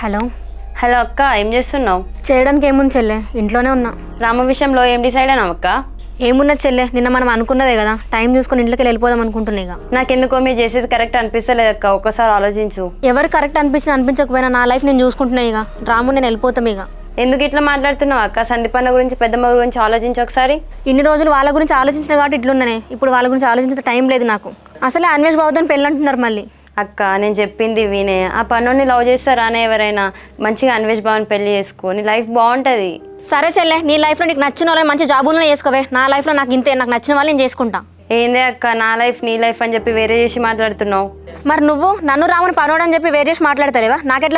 Hello. Hello అక్క, ఏం చేస్తున్నావు? చేయడానికి ఏముంది చెల్లె, ఇంట్లోనే ఉన్నా. రామ విషయంలో ఏం డిసైడ్ అయినావు అక్క? ఏమున్నది చెల్లె, నిన్న మనం అనుకున్నదే కదా, టైం చూసుకొని ఇంట్లోకి వెళ్ళిపోదాం అనుకుంటున్నా. ఇక నాకెందుకో మీరు చేసేది కరెక్ట్ అనిపిస్తలేదు అక్క, ఒక్కసారి ఆలోచించు. ఎవరు కరెక్ట్ అనిపించకపోయినా నా లైఫ్ నేను చూసుకుంటున్నా. ఇక రాము నేను వెళ్ళిపోతాం. ఇక ఎందుకు ఇట్లా మాట్లాడుతున్నావు అక్క? సందీపన్న గురించి పెద్దమ్మ గురించి ఆలోచించు ఒకసారి. ఇన్ని రోజులు వాళ్ళ గురించి ఆలోచించిన కాబట్టి ఇట్లున్నానే, ఇప్పుడు వాళ్ళ గురించి ఆలోచించే టైం లేదు నాకు. అసలే అన్వేష్ బాబుతో పెళ్ళి అంటున్నారు మళ్ళీ. అక్క నేను చెప్పింది వినే, ఆ పన్నోని లవ్ చేస్తారా అని ఎవరైనా? మంచిగా అన్వేష్ బాబుని పెళ్లి చేసుకో, నీ లైఫ్ బాగుంటుంది. సరే చెల్లె, నీ లైఫ్లో నీకు నచ్చిన వాళ్ళని మంచి జాబుల్లో చేసుకోవే. నా లైఫ్లో నాకు ఇంతే, నాకు నచ్చిన వాళ్ళు నేను చేసుకుంటా. ఏందే అక్క, నా లైఫ్ నీ లైఫ్ అని చెప్పి వేరే చేసి మాట్లాడుతున్నావు? మరి నువ్వు నన్ను రాముని పనోడని చెప్పి వేరే చేసి మాట్లాడతాలేవా? నాకెట్లా